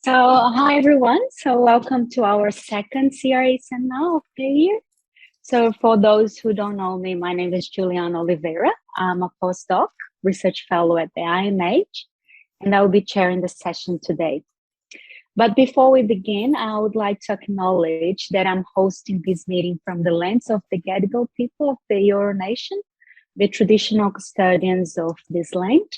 So, hi everyone. So, welcome to our second CRE seminar of the year. So, for those who don't know me, my name is Juliana Oliveira. I'm a postdoc, research fellow at the IMH, and I will be chairing the session today. But before we begin, I would like to acknowledge that I'm hosting this meeting from the lands of the Gadigal people of the Eora Nation, the traditional custodians of this land.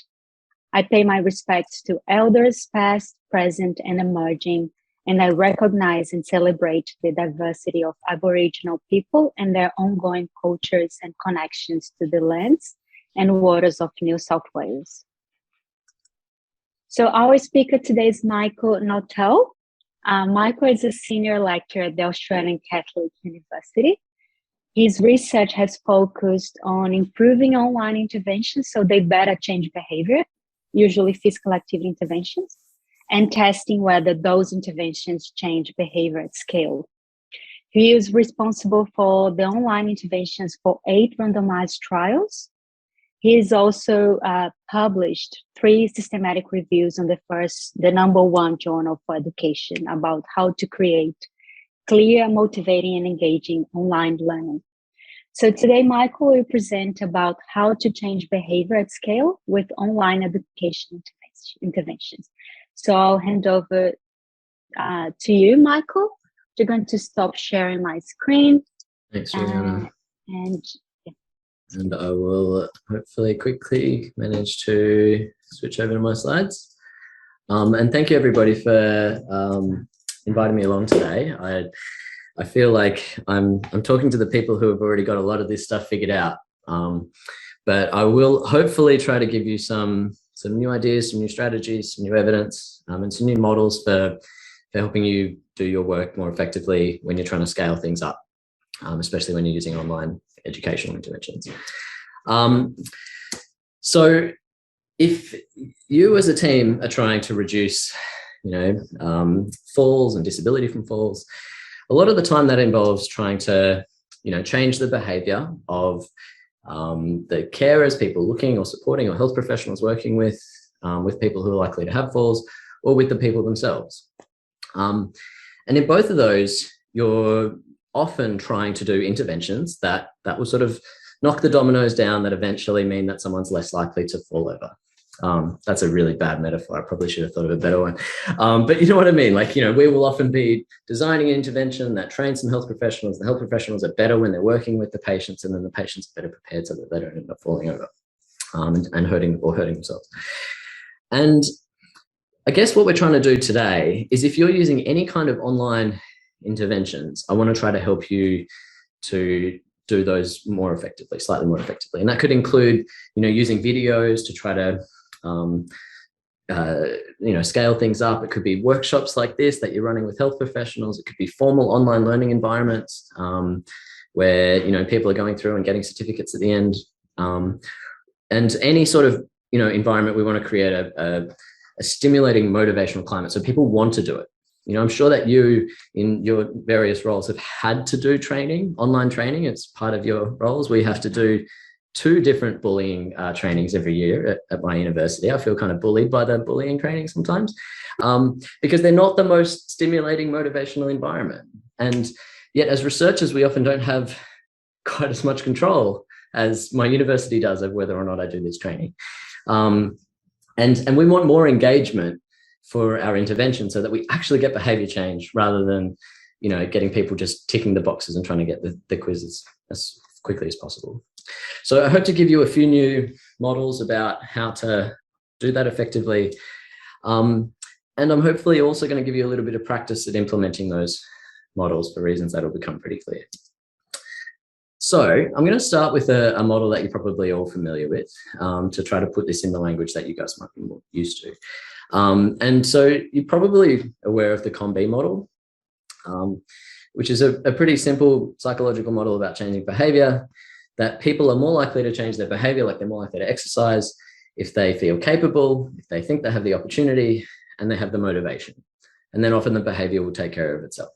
I pay my respects to elders past, present, and emerging, and I recognize and celebrate the diversity of Aboriginal people and their ongoing cultures and connections to the lands and waters of New South Wales. So our speaker today is Michael Noetel. Michael is a senior lecturer at the Australian Catholic University. His research has focused on improving online interventions so they better change behavior, usually physical activity interventions, and testing whether those interventions change behavior at scale. He is responsible for the online interventions for 8 randomized trials. He has also published 3 systematic reviews on the #1 journal for education about how to create clear, motivating, and engaging online learning. So today, Michael will present about how to change behavior at scale with online education interventions. So I'll hand over to you, Michael. You're going to stop sharing my screen. Thanks, Juliana. And I will hopefully quickly manage to switch over to my slides. And thank you everybody for inviting me along today. I feel like I'm talking to the people who have already got a lot of this stuff figured out. But I will hopefully try to give you some new ideas, some new strategies, some new evidence, and some new models for helping you do your work more effectively when you're trying to scale things up, especially when you're using online educational interventions. So if you as a team are trying to reduce, falls and disability from falls, a lot of the time that involves trying to, change the behavior of the carers, people looking or supporting, or health professionals working with people who are likely to have falls, or with the people themselves. And in both of those, you're often trying to do interventions that will sort of knock the dominoes down that eventually mean that someone's less likely to fall over. That's a really bad metaphor. I probably should have thought of a better one. But you know what I mean? Like, we will often be designing an intervention that trains some health professionals. The health professionals are better when they're working with the patients, and then the patients are better prepared so that they don't end up falling over and hurting themselves. And I guess what we're trying to do today is, if you're using any kind of online interventions, I want to try to help you to do those more effectively, slightly more effectively. And that could include, using videos to try to scale things up. It could be workshops like this that you're running with health professionals. It could be formal online learning environments where people are going through and getting certificates at the end. And any sort of environment, we want to create a stimulating motivational climate so people want to do it. I'm sure that you, in your various roles, have had to do training, online training. It's part of your roles. We have to do 2 different bullying trainings every year at my university. I feel kind of bullied by the bullying training sometimes because they're not the most stimulating motivational environment. And yet as researchers, we often don't have quite as much control as my university does of whether or not I do this training. And we want more engagement for our intervention so that we actually get behavior change rather than, getting people just ticking the boxes and trying to get the quizzes as quickly as possible. So I hope to give you a few new models about how to do that effectively. And I'm hopefully also going to give you a little bit of practice at implementing those models for reasons that will become pretty clear. So I'm going to start with a model that you're probably all familiar with to try to put this in the language that you guys might be more used to. And so you're probably aware of the COM-B model, which is a pretty simple psychological model about changing behavior, that people are more likely to change their behavior, like they're more likely to exercise if they feel capable, if they think they have the opportunity, and they have the motivation. And then often the behavior will take care of itself.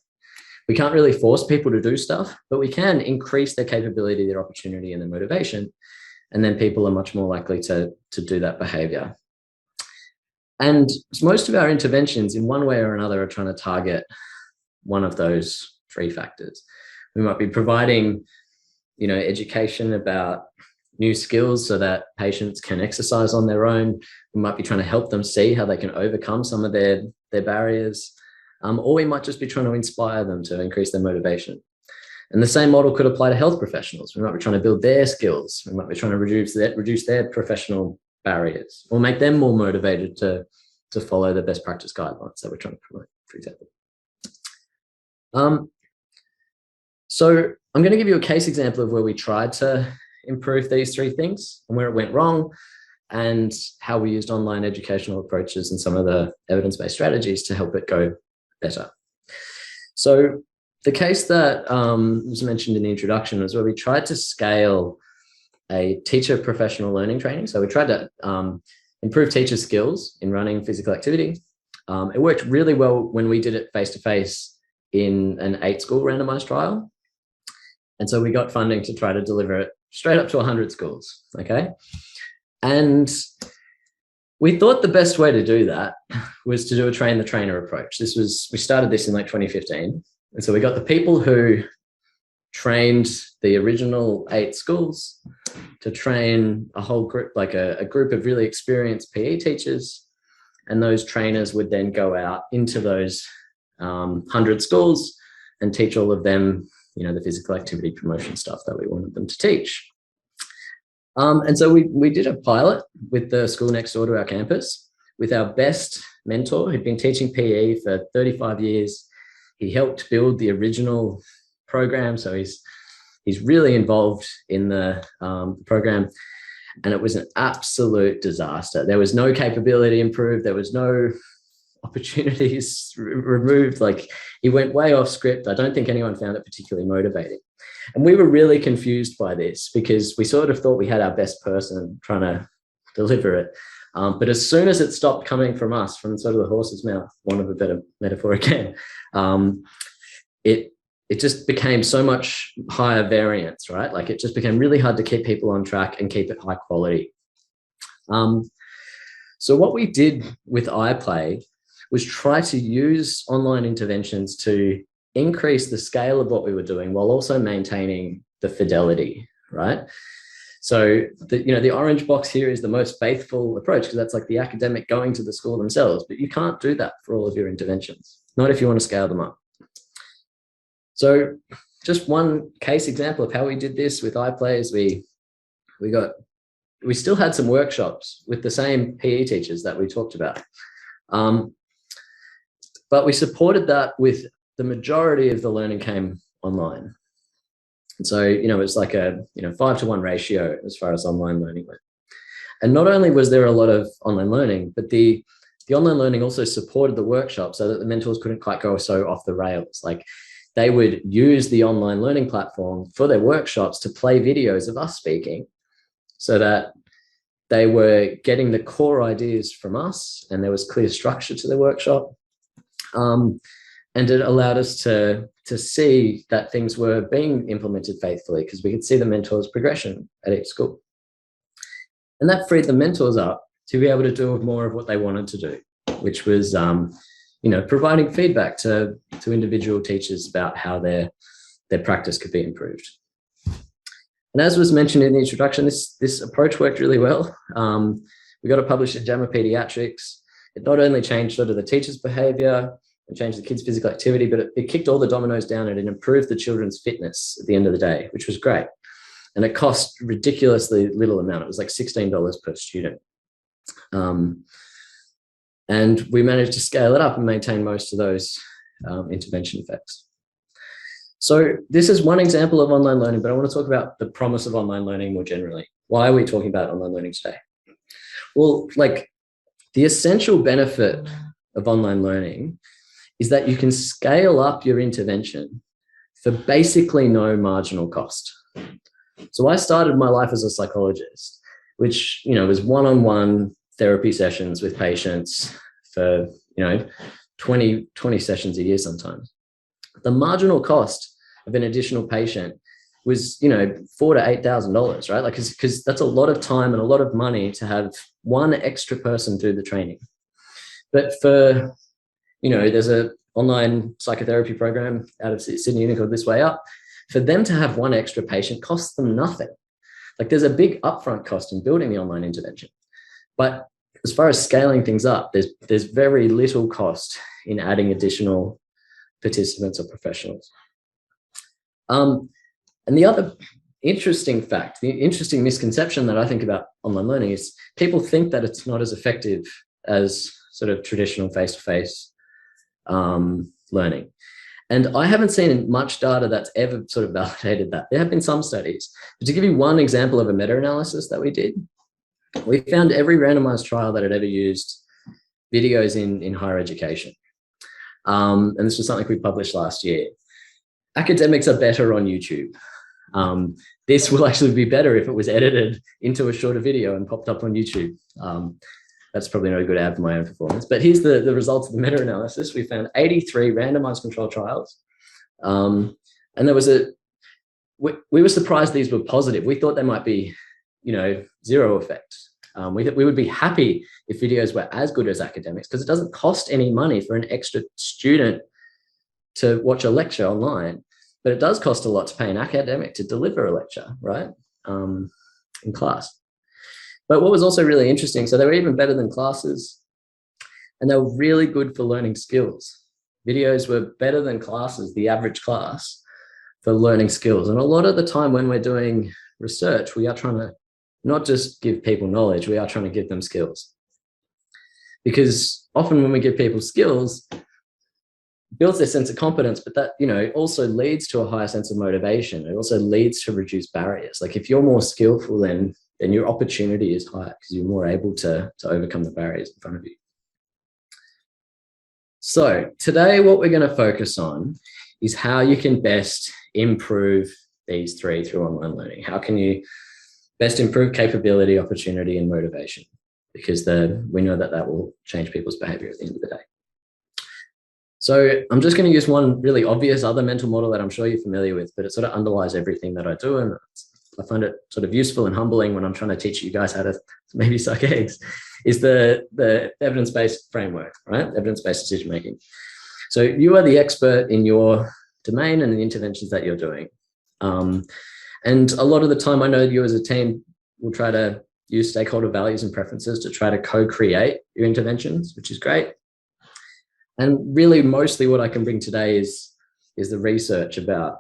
We can't really force people to do stuff, but we can increase their capability, their opportunity, and their motivation. And then people are much more likely to do that behavior. And most of our interventions in one way or another are trying to target one of those three factors. We might be providing, education about new skills so that patients can exercise on their own. We might be trying to help them see how they can overcome some of their barriers. Or we might just be trying to inspire them to increase their motivation. And the same model could apply to health professionals. We might be trying to build their skills. We might be trying to reduce their professional barriers, or make them more motivated to follow the best practice guidelines that we're trying to promote, for example. So I'm going to give you a case example of where we tried to improve these three things and where it went wrong, and how we used online educational approaches and some of the evidence-based strategies to help it go better. So the case that was mentioned in the introduction was where we tried to scale a teacher professional learning training. So we tried to improve teacher skills in running physical activity. It worked really well when we did it face-to-face in an 8-school randomized trial. And so we got funding to try to deliver it straight up to 100 schools, okay? And we thought the best way to do that was to do a train the trainer approach. We started this in like 2015. And so we got the people who trained the original 8 schools to train a whole group, like a group of really experienced PE teachers. And those trainers would then go out into those 100 schools and teach all of them, the physical activity promotion stuff that we wanted them to teach. And so we did a pilot with the school next door to our campus with our best mentor who'd been teaching PE for 35 years. He helped build the original program, so he's really involved in the program, and it was an absolute disaster. There was no capability improved. There was no opportunities removed. Like, he went way off script. I don't think anyone found it particularly motivating. And we were really confused by this because we sort of thought we had our best person trying to deliver it. But as soon as it stopped coming from us, from sort of the horse's mouth, one of a better metaphor again, it just became so much higher variance, right? Like, it just became really hard to keep people on track and keep it high quality. So what we did with iPlay was try to use online interventions to increase the scale of what we were doing while also maintaining the fidelity, right? So the orange box here is the most faithful approach because that's like the academic going to the school themselves, but you can't do that for all of your interventions, not if you want to scale them up. So just one case example of how we did this with iPlay is we still had some workshops with the same PE teachers that we talked about. But we supported that with the majority of the learning came online. And so, it's like a 5-to-1 ratio as far as online learning went. And not only was there a lot of online learning, but the online learning also supported the workshop so that the mentors couldn't quite go so off the rails. Like, they would use the online learning platform for their workshops to play videos of us speaking so that they were getting the core ideas from us and there was clear structure to the workshop. And it allowed us to see that things were being implemented faithfully because we could see the mentors' progression at each school. And that freed the mentors up to be able to do more of what they wanted to do, which was, providing feedback to individual teachers about how their practice could be improved. And as was mentioned in the introduction, this approach worked really well. We got it published in JAMA Pediatrics. It not only changed sort of the teacher's behavior and changed the kids' physical activity, but it kicked all the dominoes down and it improved the children's fitness at the end of the day, which was great. And it cost ridiculously little amount. It was like $16 per student. And we managed to scale it up and maintain most of those intervention effects. So this is one example of online learning, but I want to talk about the promise of online learning more generally. Why are we talking about online learning today? Well, the essential benefit of online learning is that you can scale up your intervention for basically no marginal cost. So I started my life as a psychologist, which, was one-on-one therapy sessions with patients for, 20 sessions a year sometimes. The marginal cost of an additional patient was, $4,000 to $8,000, right? Like, because that's a lot of time and a lot of money to have one extra person do the training. But for, there's a online psychotherapy program out of Sydney Uni called This Way Up. For them to have one extra patient costs them nothing. Like there's a big upfront cost in building the online intervention. But as far as scaling things up, there's very little cost in adding additional participants or professionals. And the other interesting fact, the interesting misconception that I think about online learning is people think that it's not as effective as sort of traditional face-to-face learning. And I haven't seen much data that's ever sort of validated that. There have been some studies. But to give you one example of a meta-analysis that we did, we found every randomized trial that had ever used videos in higher education. And this was something we published last year. Academics are better on YouTube. This will actually be better if it was edited into a shorter video and popped up on YouTube. That's probably not a good ad for my own performance, but here's the results of the meta-analysis. We found 83 randomized controlled trials. And there was we were surprised these were positive. We thought they might be, zero effect. We would be happy if videos were as good as academics because it doesn't cost any money for an extra student to watch a lecture online, but it does cost a lot to pay an academic to deliver a lecture, right, in class. But what was also really interesting, so they were even better than classes, and they were really good for learning skills. Videos were better than classes, the average class, for learning skills. And a lot of the time when we're doing research, we are trying to not just give people knowledge, we are trying to give them skills. Because often when we give people skills, it builds their sense of competence, but that, also leads to a higher sense of motivation. It also leads to reduced barriers. Like if you're more skillful, then your opportunity is higher because you're more able to overcome the barriers in front of you. So today, what we're going to focus on is how you can best improve these three through online learning. How can you best improve capability, opportunity, and motivation? Because we know that will change people's behavior at the end of the day. So I'm just going to use one really obvious other mental model that I'm sure you're familiar with, but it sort of underlies everything that I do. And I find it sort of useful and humbling when I'm trying to teach you guys how to maybe suck eggs, is the evidence-based framework, right? Evidence-based decision-making. So you are the expert in your domain and the interventions that you're doing. And a lot of the time I know you as a team will try to use stakeholder values and preferences to try to co-create your interventions, which is great. And really mostly what I can bring today is the research about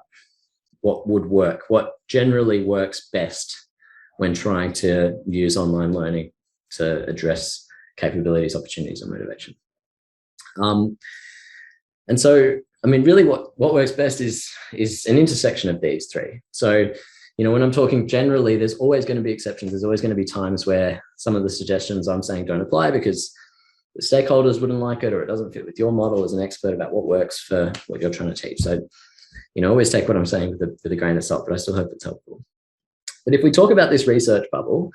what would work, what generally works best when trying to use online learning to address capabilities, opportunities, and motivation. And so, I mean, really what works best is an intersection of these three. So, when I'm talking generally, there's always going to be exceptions. There's always going to be times where some of the suggestions I'm saying don't apply because the stakeholders wouldn't like it or it doesn't fit with your model as an expert about what works for what you're trying to teach. So, always take what I'm saying with a grain of salt, but I still hope it's helpful. But if we talk about this research bubble,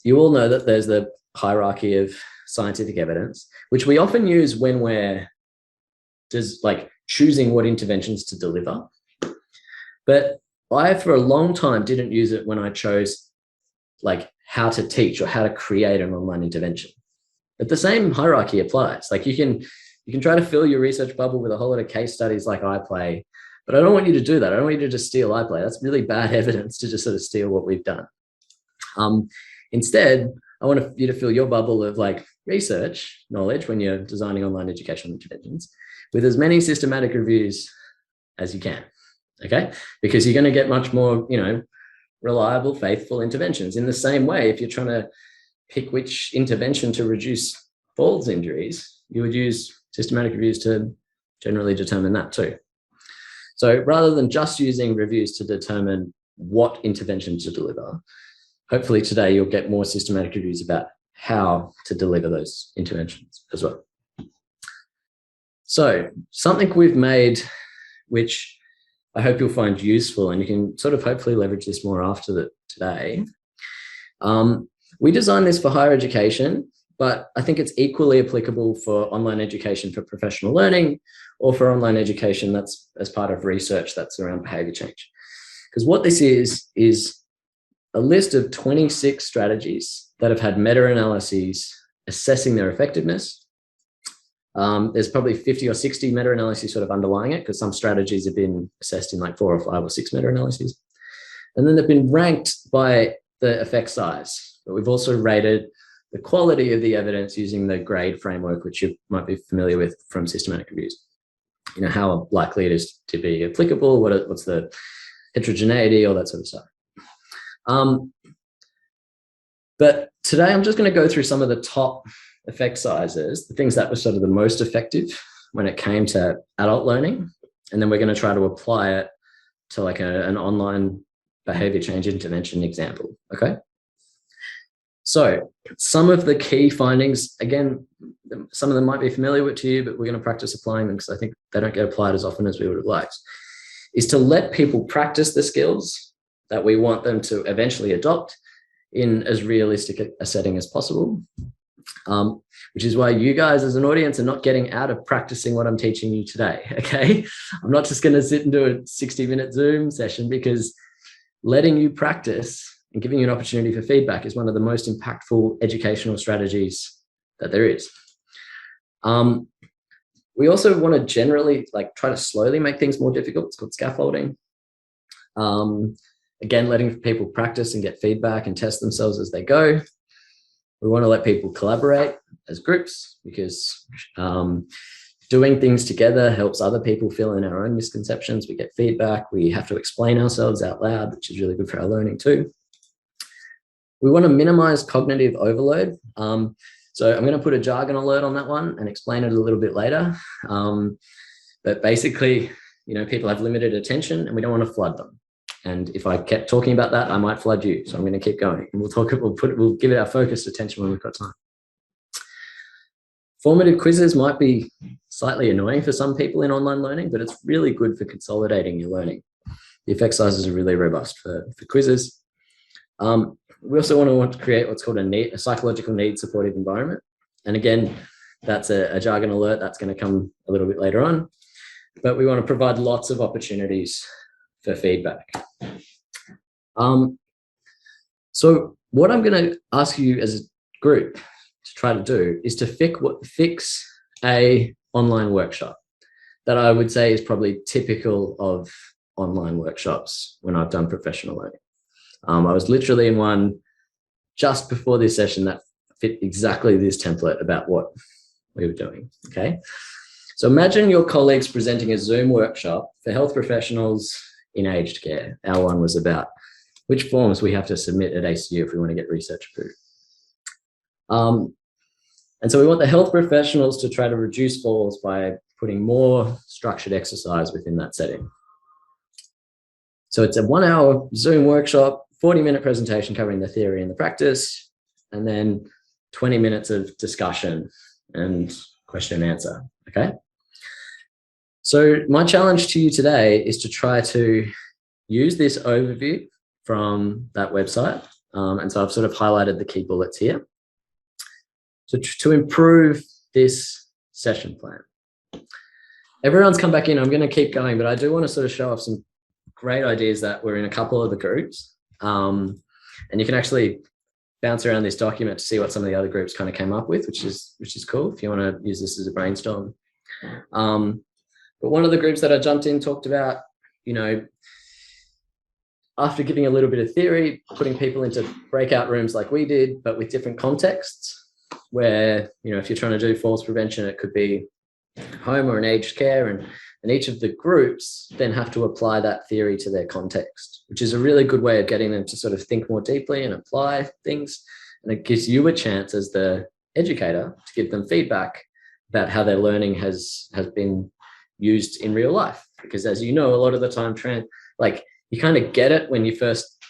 you all know that there's the hierarchy of scientific evidence, which we often use when we're just like choosing what interventions to deliver. But I, for a long time, didn't use it when I chose like how to teach or how to create an online intervention. But the same hierarchy applies. Like you can try to fill your research bubble with a whole lot of case studies like iPlay, but I don't want you to do that. I don't want you to just steal iPlay. That's really bad evidence to just sort of steal what we've done. Instead, I want you to fill your bubble of like research knowledge when you're designing online educational interventions with as many systematic reviews as you can, okay? Because you're going to get much more, reliable, faithful interventions. In the same way, if you're trying to pick which intervention to reduce falls injuries, you would use systematic reviews to generally determine that too. So rather than just using reviews to determine what intervention to deliver, hopefully today you'll get more systematic reviews about how to deliver those interventions as well. So something we've made, which I hope you'll find useful, and you can sort of hopefully leverage this more after today. We designed this for higher education, but I think it's equally applicable for online education for professional learning or for online education that's as part of research that's around behavior change. Because what this is a list of 26 strategies that have had meta-analyses assessing their effectiveness, There's probably 50 or 60 meta-analyses sort of underlying it, because some strategies have been assessed in like 4 or 5 or 6 meta-analyses. And then they've been ranked by the effect size. But we've also rated the quality of the evidence using the grade framework, which you might be familiar with from systematic reviews. You know, how likely it is to be applicable, what's the heterogeneity, all that sort of stuff. But today I'm just going to go through some of the top effect sizes, the things that were sort of the most effective when it came to adult learning. And then we're going to try to apply it to like an online behavior change intervention example. Okay. So some of the key findings, again, some of them might be familiar to you, but we're going to practice applying them because I think they don't get applied as often as we would have liked, is to let people practice the skills that we want them to eventually adopt in as realistic a setting as possible, which is why you guys as an audience are not getting out of practicing what I'm teaching you today, okay? I'm not just going to sit and do a 60-minute Zoom session, because letting you practice and giving you an opportunity for feedback is one of the most impactful educational strategies that there is. We also want to generally try to slowly make things more difficult. It's called scaffolding. Again, letting people practice and get feedback and test themselves as they go. We want to let people collaborate as groups, because doing things together helps other people fill in our own misconceptions. We get feedback. We have to explain ourselves out loud, which is really good for our learning too. We want to minimize cognitive overload. So I'm going to put a jargon alert on that one and explain it a little bit later. But basically, people have limited attention and we don't want to flood them. And if I kept talking about that, I might flood you. So I'm going to keep going. And we'll give it our focused attention when we've got time. Formative quizzes might be slightly annoying for some people in online learning, but it's really good for consolidating your learning. The effect sizes are really robust for quizzes. We also want to create what's called a psychological need supportive environment. And again, that's a jargon alert that's going to come a little bit later on. But we want to provide lots of opportunities for feedback. So what I'm going to ask you as a group to try to do is to fix a online workshop that I would say is probably typical of online workshops when I've done professional learning. I was literally in one just before this session that fit exactly this template about what we were doing, okay? So imagine your colleagues presenting a Zoom workshop for health professionals in aged care. Our one was about which forms we have to submit at ACU if we want to get research approved. And so we want the health professionals to try to reduce falls by putting more structured exercise within that setting. So it's a 1-hour Zoom workshop, 40-minute presentation covering the theory and the practice, and then 20 minutes of discussion and question and answer, okay? So my challenge to you today is to try to use this overview from that website. And so I've sort of highlighted the key bullets here. So to improve this session plan. Everyone's come back in. I'm going to keep going, but I do want to sort of show off some great ideas that were in a couple of the groups. And you can actually bounce around this document to see what some of the other groups kind of came up with, which is cool if you want to use this as a brainstorm. But one of the groups that I jumped in talked about, after giving a little bit of theory, putting people into breakout rooms like we did, but with different contexts where, if you're trying to do falls prevention, it could be home or in aged care, and each of the groups then have to apply that theory to their context, which is a really good way of getting them to sort of think more deeply and apply things. And it gives you a chance as the educator to give them feedback about how their learning has been used in real life. Because as you know, a lot of the time, you kind of get it when you first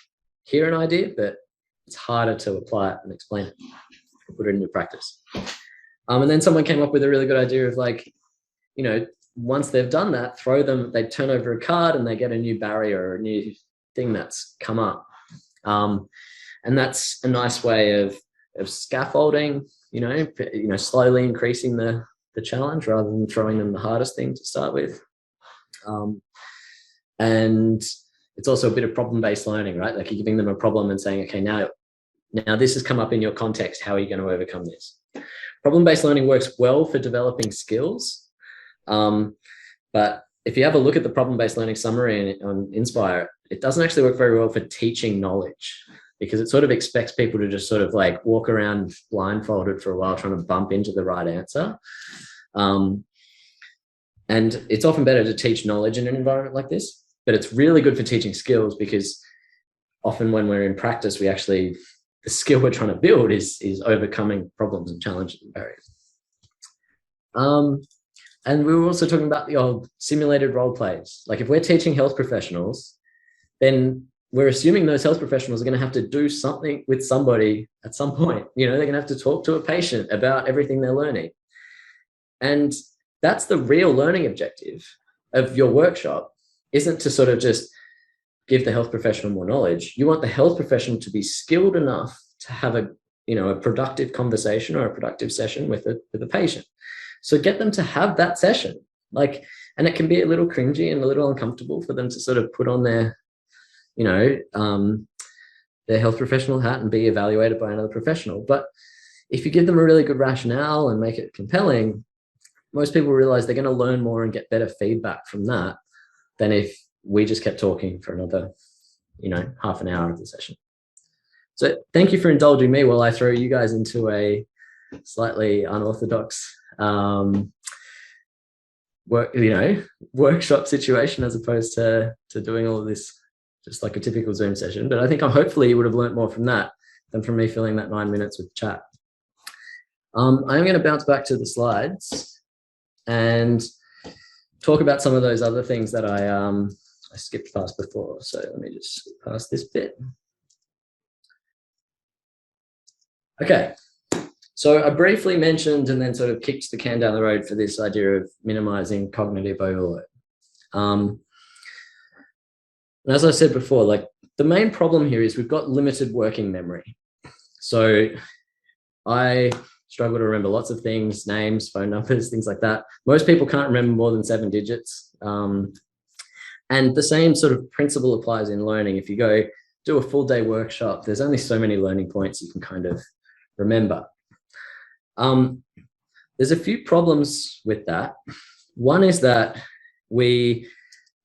hear an idea, but it's harder to apply it and explain it, put it into practice. And then someone came up with a really good idea of once they've done that, they turn over a card and they get a new barrier or a new thing that's come up. And that's a nice way of scaffolding, slowly increasing the challenge rather than throwing them the hardest thing to start with. And it's also a bit of problem-based learning, right? Like you're giving them a problem and saying, okay, now this has come up in your context. How are you going to overcome this? Problem-based learning works well for developing skills, but if you have a look at the problem-based learning summary on Inspire, it doesn't actually work very well for teaching knowledge, because it sort of expects people to just sort of like walk around blindfolded for a while trying to bump into the right answer. And it's often better to teach knowledge in an environment like this, but it's really good for teaching skills, because often when we're in practice, we actually, the skill we're trying to build is overcoming problems and challenges and barriers. And we were also talking about the old simulated role plays. Like if we're teaching health professionals, then we're assuming those health professionals are going to have to do something with somebody at some point. You know, they're going to have to talk to a patient about everything they're learning. And that's the real learning objective of your workshop, isn't to sort of just give the health professional more knowledge. You want the health professional to be skilled enough to have a, you know, a productive conversation or a productive session with a patient. So get them to have that session, like, and it can be a little cringy and a little uncomfortable for them to sort of put on their, you know, their health professional hat and be evaluated by another professional. But if you give them a really good rationale and make it compelling, most people realize they're going to learn more and get better feedback from that than if we just kept talking for another, you know, half an hour of the session. So thank you for indulging me while I throw you guys into a slightly unorthodox workshop situation, as opposed to doing all of this just like a typical Zoom session. But I think hopefully you would have learned more from that than from me filling that 9 minutes with chat. I'm going to bounce back to the slides and talk about some of those other things that I skipped past before. So let me just skip past this bit. Okay. So I briefly mentioned and then sort of kicked the can down the road for this idea of minimizing cognitive overload. And as I said before, like the main problem here is we've got limited working memory. So I struggle to remember lots of things, names, phone numbers, things like that. Most people can't remember more than 7 digits. And the same sort of principle applies in learning. If you go do a full day workshop, there's only so many learning points you can kind of remember. There's a few problems with that. One is that we,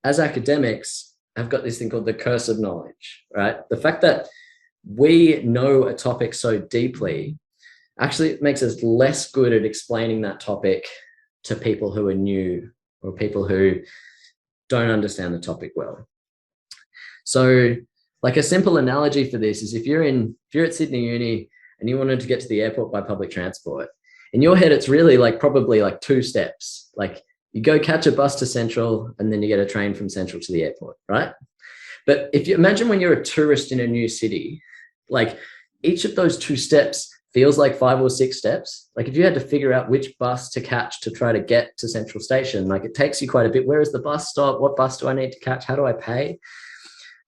as academics, have got this thing called the curse of knowledge, right? The fact that we know a topic so deeply actually makes us less good at explaining that topic to people who are new or people who don't understand the topic well. So like a simple analogy for this is if you're at Sydney Uni and you wanted to get to the airport by public transport, in your head, it's really like probably like 2 steps. Like you go catch a bus to Central and then you get a train from Central to the airport, right? But if you imagine when you're a tourist in a new city, like each of those 2 steps feels like 5 or 6 steps. Like if you had to figure out which bus to catch to try to get to Central Station, like it takes you quite a bit. Where is the bus stop? What bus do I need to catch? How do I pay?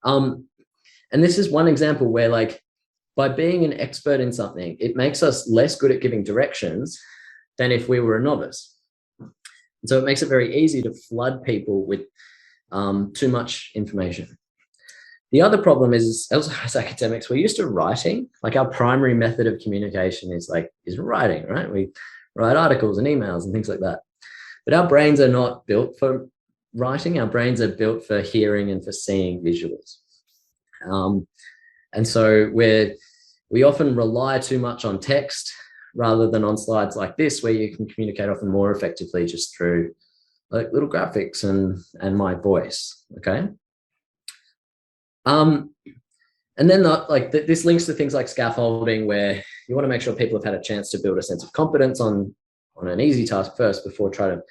And this is one example where like by being an expert in something, it makes us less good at giving directions than if we were a novice. And so it makes it very easy to flood people with too much information. The other problem is, also as academics, we're used to writing. Like our primary method of communication is writing, right? We write articles and emails and things like that. But our brains are not built for writing. Our brains are built for hearing and for seeing visuals. And so we often rely too much on text rather than on slides like this, where you can communicate often more effectively just through like little graphics and my voice, okay? And then this links to things like scaffolding, where you want to make sure people have had a chance to build a sense of competence on an easy task first before trying to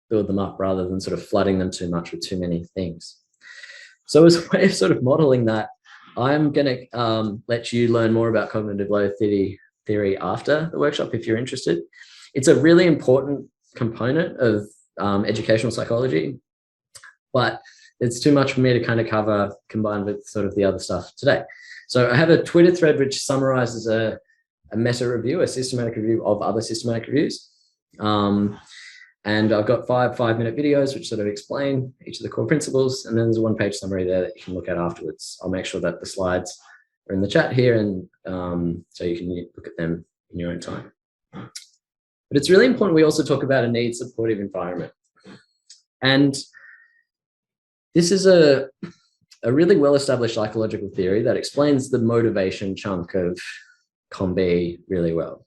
build them up, rather than sort of flooding them too much with too many things. So as a way of sort of modeling that, I'm going to let you learn more about cognitive load theory after the workshop if you're interested. It's a really important component of educational psychology, but it's too much for me to kind of cover combined with sort of the other stuff today. So I have a Twitter thread which summarizes a meta review, a systematic review of other systematic reviews. And I've got 5-minute videos which sort of explain each of the core principles. And then there's a 1-page summary there that you can look at afterwards. I'll make sure that the slides are in the chat here, and so you can look at them in your own time. But it's really important we also talk about a need supportive environment. And this is a really well-established psychological theory that explains the motivation chunk of COM-B really well.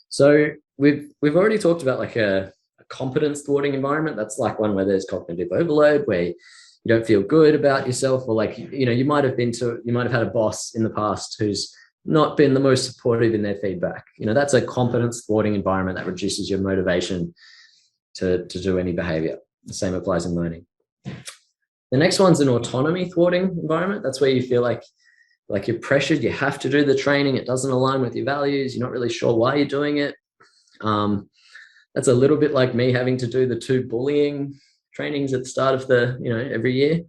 So we've already talked about like a competence thwarting environment. That's like one where there's cognitive overload, where you don't feel good about yourself, or like, you know, you might have had a boss in the past who's not been the most supportive in their feedback. You know, that's a competence thwarting environment that reduces your motivation to do any behavior. The same applies in learning. The next one's an autonomy thwarting environment. That's where you feel like you're pressured, you have to do the training, it doesn't align with your values, you're not really sure why you're doing it. That's a little bit like me having to do the 2 bullying trainings at the start of every year,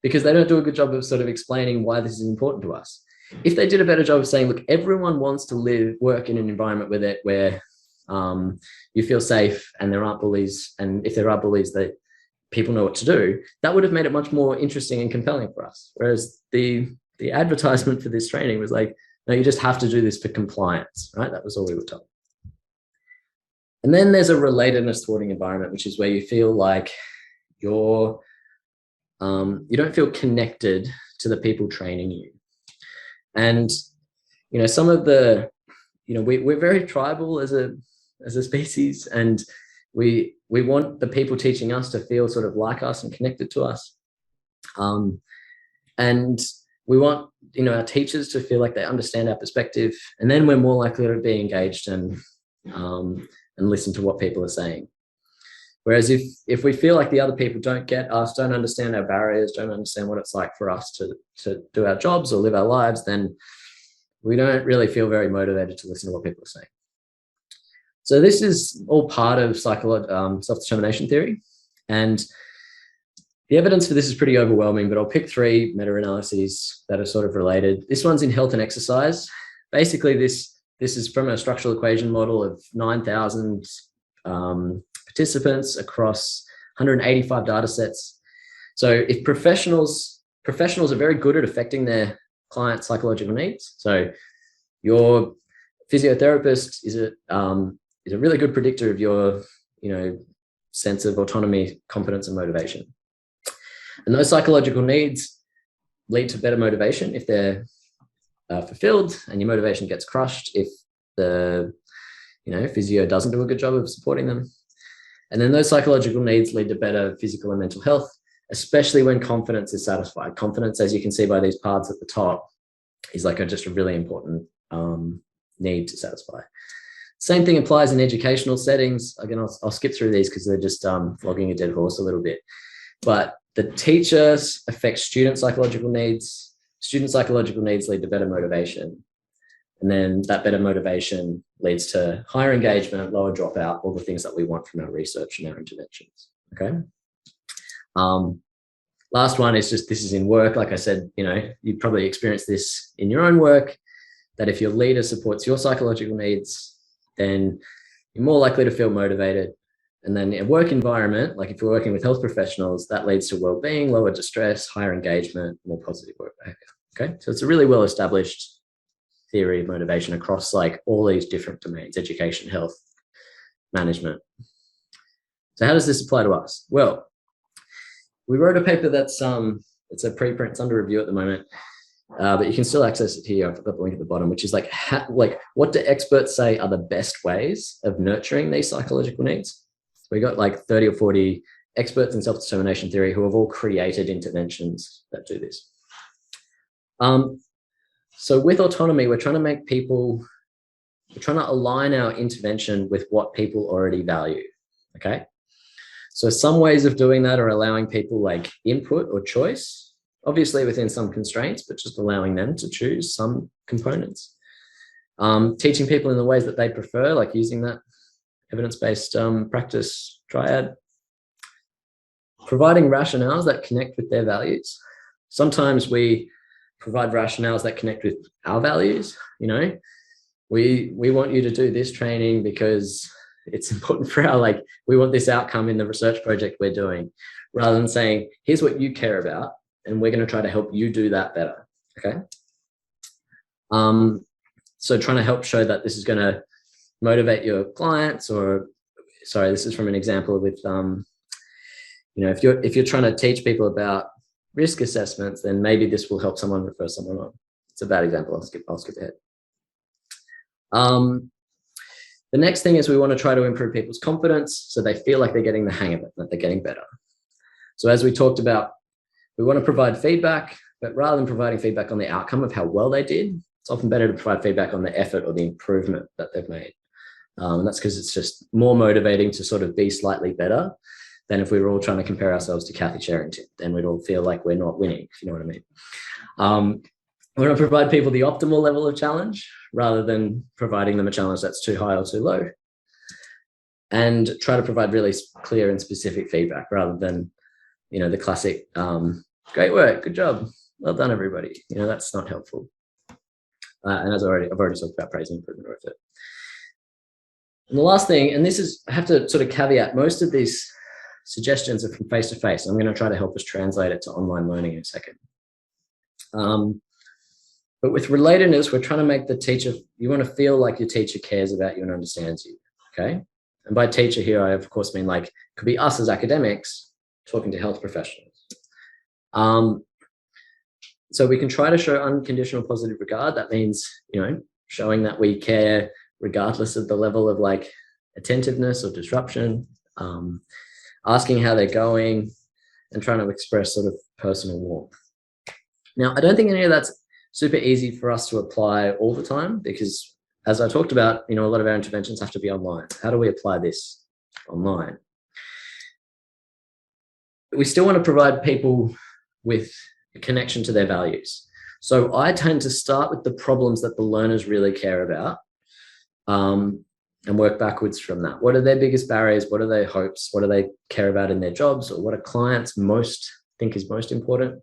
because they don't do a good job of sort of explaining why this is important to us. If they did a better job of saying, look, everyone wants to work in an environment where you feel safe and there aren't bullies, and if there are bullies, that people know what to do, that would have made it much more interesting and compelling for us. Whereas the advertisement for this training was like, no, you just have to do this for compliance, right? That was all we were told. And then there's a relatedness thwarting environment, which is where you feel like you don't feel connected to the people training you. And, you know, some of the, you know, we're very tribal as a species, and we want the people teaching us to feel sort of like us and connected to us. And we want, you know, our teachers to feel like they understand our perspective, and then we're more likely to be engaged and listen to what people are saying. Whereas if we feel like the other people don't get us, don't understand our barriers, don't understand what it's like for us to do our jobs or live our lives, then we don't really feel very motivated to listen to what people are saying. So this is all part of self-determination theory. And the evidence for this is pretty overwhelming, but I'll pick 3 meta-analyses that are sort of related. This one's in health and exercise. Basically, this is from a structural equation model of 9,000 participants across 185 data sets. So if professionals are very good at affecting their clients' psychological needs. So your physiotherapist is a really good predictor of your, you know, sense of autonomy, competence, and motivation. And those psychological needs lead to better motivation if they're fulfilled, and your motivation gets crushed if the, you know, physio doesn't do a good job of supporting them. And then those psychological needs lead to better physical and mental health, especially when confidence is satisfied. Confidence, as you can see by these parts at the top, is like just a really important need to satisfy. Same thing applies in educational settings. Again, I'll skip through these because they're just flogging a dead horse a little bit. But the teachers affect student psychological needs. Student psychological needs lead to better motivation. And then that better motivation leads to higher engagement, lower dropout, all the things that we want from our research and our interventions. Okay. Last one is just, this is in work. Like I said, you know, you probably experienced this in your own work, that if your leader supports your psychological needs, then you're more likely to feel motivated. And then in a work environment, like if you're working with health professionals, that leads to well-being, lower distress, higher engagement, more positive work behavior. Okay. So it's a really well-established theory of motivation across like all these different domains: education, health, management. So how does this apply to us? Well, we wrote a paper that's it's a preprint, it's under review at the moment, but you can still access it here. I've got the link at the bottom, which is like what do experts say are the best ways of nurturing these psychological needs? So we got like 30 or 40 experts in self-determination theory who have all created interventions that do this. So with autonomy, we're trying to align our intervention with what people already value. Okay. So some ways of doing that are allowing people like input or choice, obviously within some constraints, but just allowing them to choose some components. Teaching people in the ways that they prefer, like using that evidence-based practice triad. Providing rationales that connect with their values. Sometimes we provide rationales that connect with our values. You know, we want you to do this training because it's important for our, we want this outcome in the research project we're doing, rather than saying, here's what you care about, and we're going to try to help you do that better. Okay. So trying to help show that this is going to motivate your clients, or sorry, this is from an example with, if you're trying to teach people about risk assessments, then maybe this will help someone refer someone on. It's a bad example. I'll skip ahead. The next thing is we want to try to improve people's confidence so they feel like they're getting the hang of it, that they're getting better. So as we talked about, we want to provide feedback, but rather than providing feedback on the outcome of how well they did, it's often better to provide feedback on the effort or the improvement that they've made. And that's because it's just more motivating to sort of be slightly better than if we were all trying to compare ourselves to Kathy Sherrington. Then we'd all feel like we're not winning, if you know what I mean. We want to provide people the optimal level of challenge rather than providing them a challenge that's too high or too low. And try to provide really clear and specific feedback rather than, the classic, great work, good job, well done, everybody. That's not helpful. And I've already talked about praise and improvement or effort. And the last thing, and this is, I have to sort of caveat, most of these suggestions are from face-to-face. I'm going to try to help us translate it to online learning in a second. But with relatedness, we're trying to make the teacher, you want to feel like your teacher cares about you and understands you, okay? And by teacher here, I of course mean like, it could be us as academics talking to health professionals. So we can try to show unconditional positive regard. That means, showing that we care regardless of the level of like attentiveness or disruption, asking how they're going, and trying to express sort of personal warmth. Now, I don't think any of that's super easy for us to apply all the time because, as I talked about, a lot of our interventions have to be online. How do we apply this online? We still want to provide people with a connection to their values. So I tend to start with the problems that the learners really care about, and work backwards from that. What are their biggest barriers? What are their hopes? What do they care about in their jobs? Or what do clients think is most important?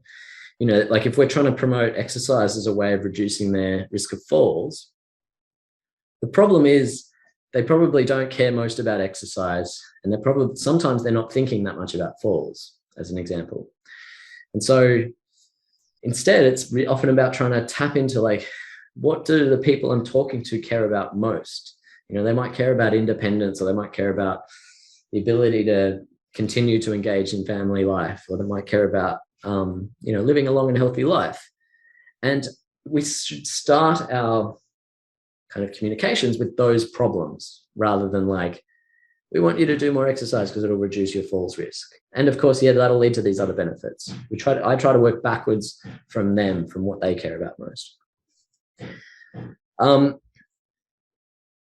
Like if we're trying to promote exercise as a way of reducing their risk of falls, the problem is they probably don't care most about exercise, and sometimes they're not thinking that much about falls, as an example. And so instead, it's often about trying to tap into like, what do the people I'm talking to care about most? They might care about independence, or they might care about the ability to continue to engage in family life, or they might care about living a long and healthy life. And we should start our kind of communications with those problems rather than like, we want you to do more exercise because it'll reduce your falls risk. And of course, yeah, that'll lead to these other benefits. I try to work backwards from them, from what they care about most.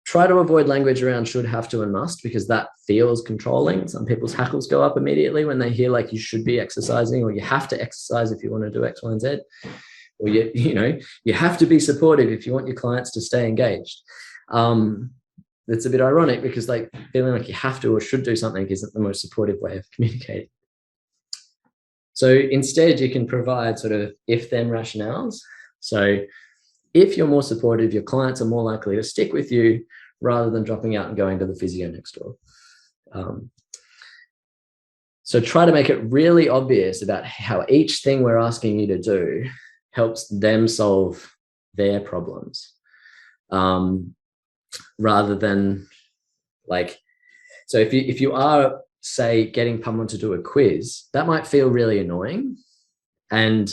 Try to avoid language around should, have to, and must, because that feels controlling. Some people's hackles go up immediately when they hear like you should be exercising, or you have to exercise if you want to do X, Y, and Z, or you have to be supportive if you want your clients to stay engaged. It's a bit ironic because like feeling like you have to or should do something isn't the most supportive way of communicating. So instead, you can provide sort of if-then rationales. So if you're more supportive, your clients are more likely to stick with you rather than dropping out and going to the physio next door. So try to make it really obvious about how each thing we're asking you to do helps them solve their problems, rather than like, so if you are, say, getting someone to do a quiz, that might feel really annoying. And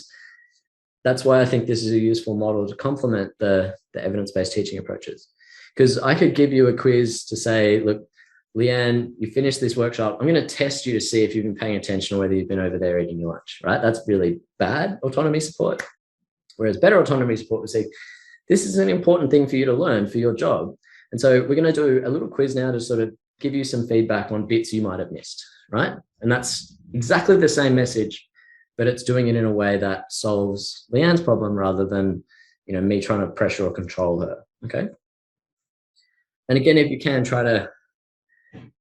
that's why I think this is a useful model to complement the evidence-based teaching approaches. Because I could give you a quiz to say, look, Leanne, you finished this workshop. I'm going to test you to see if you've been paying attention or whether you've been over there eating your lunch, right? That's really bad autonomy support. Whereas better autonomy support would say, this is an important thing for you to learn for your job. And so we're going to do a little quiz now to sort of give you some feedback on bits you might have missed, right? And that's exactly the same message, but it's doing it in a way that solves Leanne's problem rather than, me trying to pressure or control her, okay? And again, if you can, try to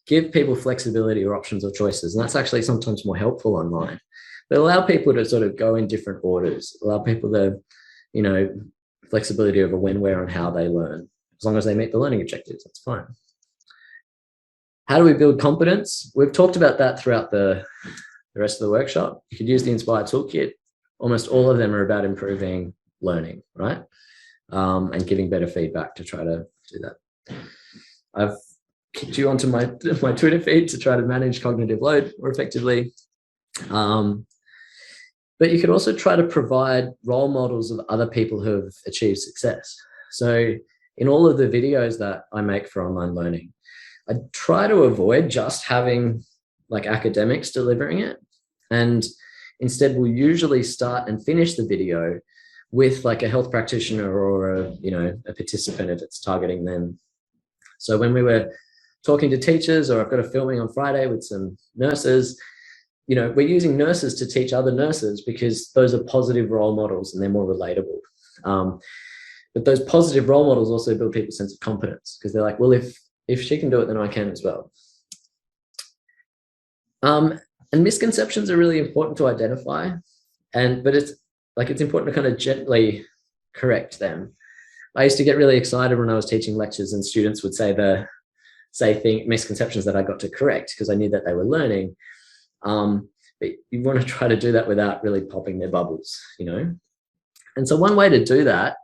give people flexibility or options or choices. And that's actually sometimes more helpful online. But allow people to sort of go in different orders, allow people the, flexibility over when, where, and how they learn. As long as they meet the learning objectives, that's fine. How do we build competence? We've talked about that throughout the rest of the workshop. You could use the Inspire Toolkit. Almost all of them are about improving learning, right? And giving better feedback to try to do that. I've kicked you onto my Twitter feed to try to manage cognitive load more effectively. But you could also try to provide role models of other people who have achieved success. So in all of the videos that I make for online learning, I try to avoid just having like academics delivering it. And instead, we'll usually start and finish the video with like a health practitioner or a participant if it's targeting them. So when we were talking to teachers, or I've got a filming on Friday with some nurses, we're using nurses to teach other nurses because those are positive role models and they're more relatable. But those positive role models also build people's sense of competence, because they're like, well, if she can do it, then I can as well. And misconceptions are really important to identify, but it's important to kind of gently correct them. I used to get really excited when I was teaching lectures and students would say misconceptions that I got to correct because I knew that they were learning. But you want to try to do that without really popping their bubbles, And so one way to do that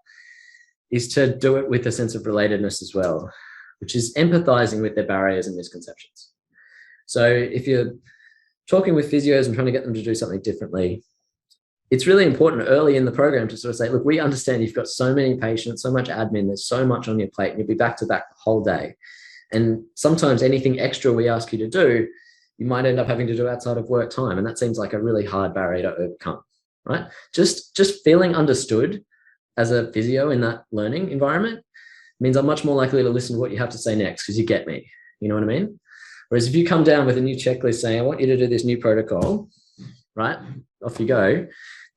is to do it with a sense of relatedness as well, which is empathizing with their barriers and misconceptions. So if you're talking with physios and trying to get them to do something differently, it's really important early in the program to sort of say, look, we understand you've got so many patients, so much admin, there's so much on your plate, and you'll be back to back the whole day. And sometimes anything extra we ask you to do, you might end up having to do outside of work time. And that seems like a really hard barrier to overcome, right? Just feeling understood as a physio in that learning environment means I'm much more likely to listen to what you have to say next because you get me. You know what I mean? Whereas if you come down with a new checklist saying, I want you to do this new protocol, right? Off you go.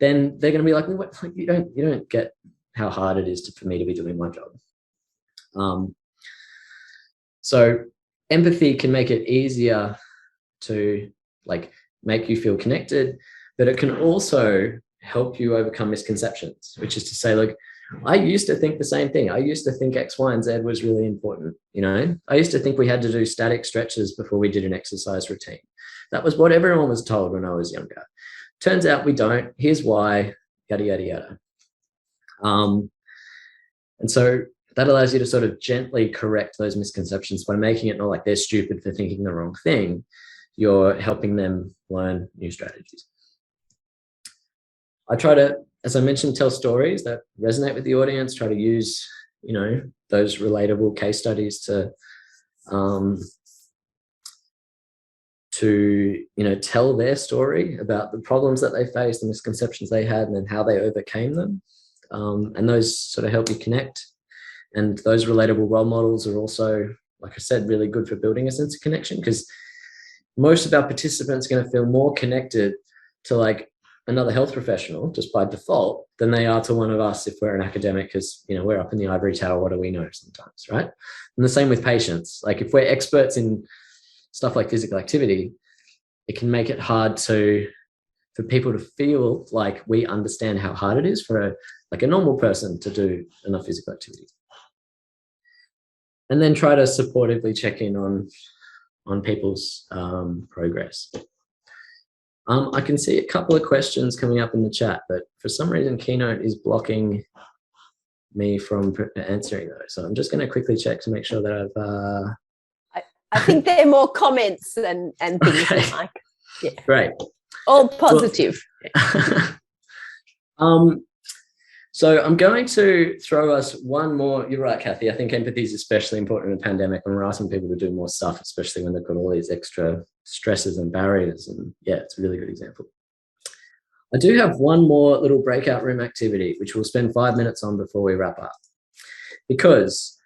Then they're going to be like, what? You don't get how hard it is for me to be doing my job. So empathy can make it easier to make you feel connected, but it can also help you overcome misconceptions, which is to say, look, I used to think the same thing. I used to think X, Y, and Z was really important. I used to think we had to do static stretches before we did an exercise routine. That was what everyone was told when I was younger. Turns out we don't. Here's why, yada, yada, yada. And so that allows you to sort of gently correct those misconceptions by making it not like they're stupid for thinking the wrong thing. You're helping them learn new strategies. I try to, as I mentioned, tell stories that resonate with the audience, try to use, those relatable case studies to tell their story about the problems that they faced, the misconceptions they had, and then how they overcame them. And those sort of help you connect. And those relatable role models are also, like I said, really good for building a sense of connection, because most of our participants are going to feel more connected to another health professional just by default than they are to one of us if we're an academic, because we're up in the ivory tower. What do we know sometimes, right? And the same with patients. If we're experts in stuff like physical activity, it can make it hard for people to feel like we understand how hard it is for a normal person to do enough physical activity. And then try to supportively check in on people's progress. I can see a couple of questions coming up in the chat, but for some reason Keynote is blocking me from answering those. So I'm just going to quickly check to make sure that I think they're more comments and things like. Yeah. Great. All positive. Well, so I'm going to throw us one more. You're right, Kathy. I think empathy is especially important in a pandemic when we're asking people to do more stuff, especially when they've got all these extra stresses and barriers. And yeah, it's a really good example. I do have one more little breakout room activity, which we'll spend 5 minutes on before we wrap up. Because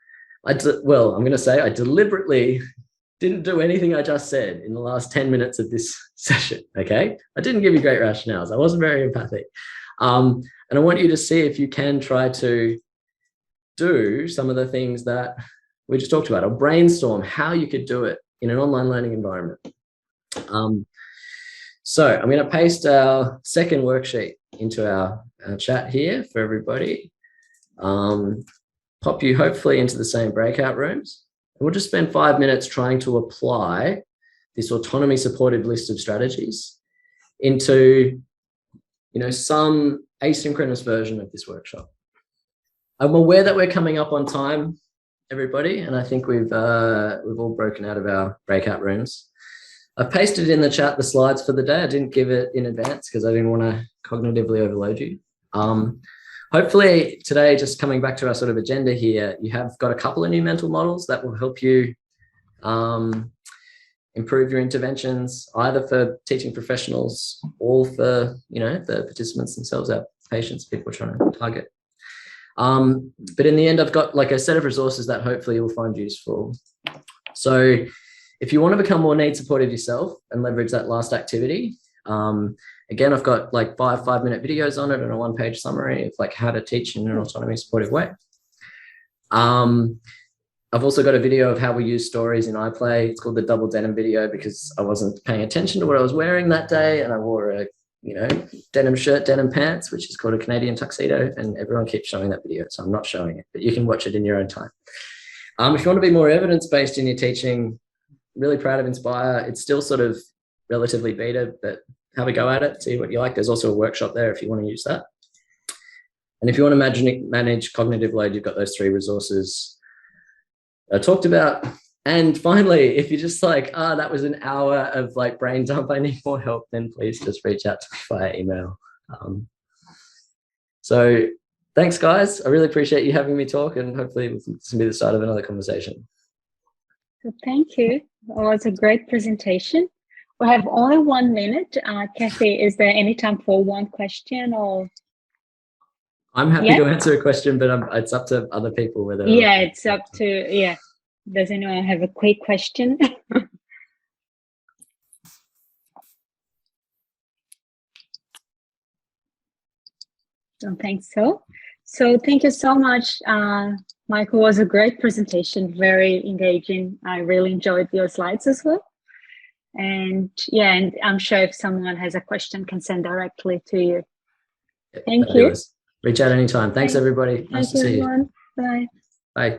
I'm going to say I deliberately didn't do anything I just said in the last 10 minutes of this session, okay? I didn't give you great rationales. I wasn't very empathic. And I want you to see if you can try to do some of the things that we just talked about, or brainstorm how you could do it in an online learning environment. So I'm going to paste our second worksheet into our chat here for everybody. Pop you hopefully into the same breakout rooms. We'll just spend 5 minutes trying to apply this autonomy supportive list of strategies into some asynchronous version of this workshop. I'm aware that we're coming up on time. everybody, and I think we've all broken out of our breakout rooms. I've pasted in the chat the slides for the day. I didn't give it in advance because I didn't want to cognitively overload you. Hopefully today, just coming back to our sort of agenda here, you have got a couple of new mental models that will help you improve your interventions, either for teaching professionals or for, you know, the participants themselves, our patients, people trying to target. But in the end, I've got like a set of resources that hopefully you'll find useful. So if you want to become more need supportive yourself and leverage that last activity, again, I've got like 5-minute videos on it and a 1-page summary of like how to teach in an autonomy supportive way. I've also got a video of how we use stories in iPlay. It's called the double denim video because I wasn't paying attention to what I was wearing that day, and I wore a, you know, denim shirt, denim pants, which is called a Canadian tuxedo, and everyone keeps showing that video, so I'm not showing it, but you can watch it in your own time. If you want to be more evidence-based in your teaching, really proud of Inspire. It's still sort of relatively beta, but have a go at it, see what you like. There's also a workshop there if you want to use that. And if you want to manage cognitive load, you've got those 3 resources I talked about. And finally, if you're just like, that was an hour of like brain dump, I need more help, then please just reach out to me via email. So thanks, guys. I really appreciate you having me talk, and hopefully this will be the start of another conversation. So thank you. It was a great presentation. We have only 1 minute. Kathy, is there any time for one question or? I'm happy to answer a question, but it's up to other people whether. Yeah, it's up to, yeah. Does anyone have a quick question? Don't think so. So thank you so much, Michael. It was a great presentation, very engaging. I really enjoyed your slides as well. And yeah, and I'm sure if someone has a question, can send directly to you. Thank you. Reach out anytime. Thanks, everybody. Nice to see you. Bye. Bye.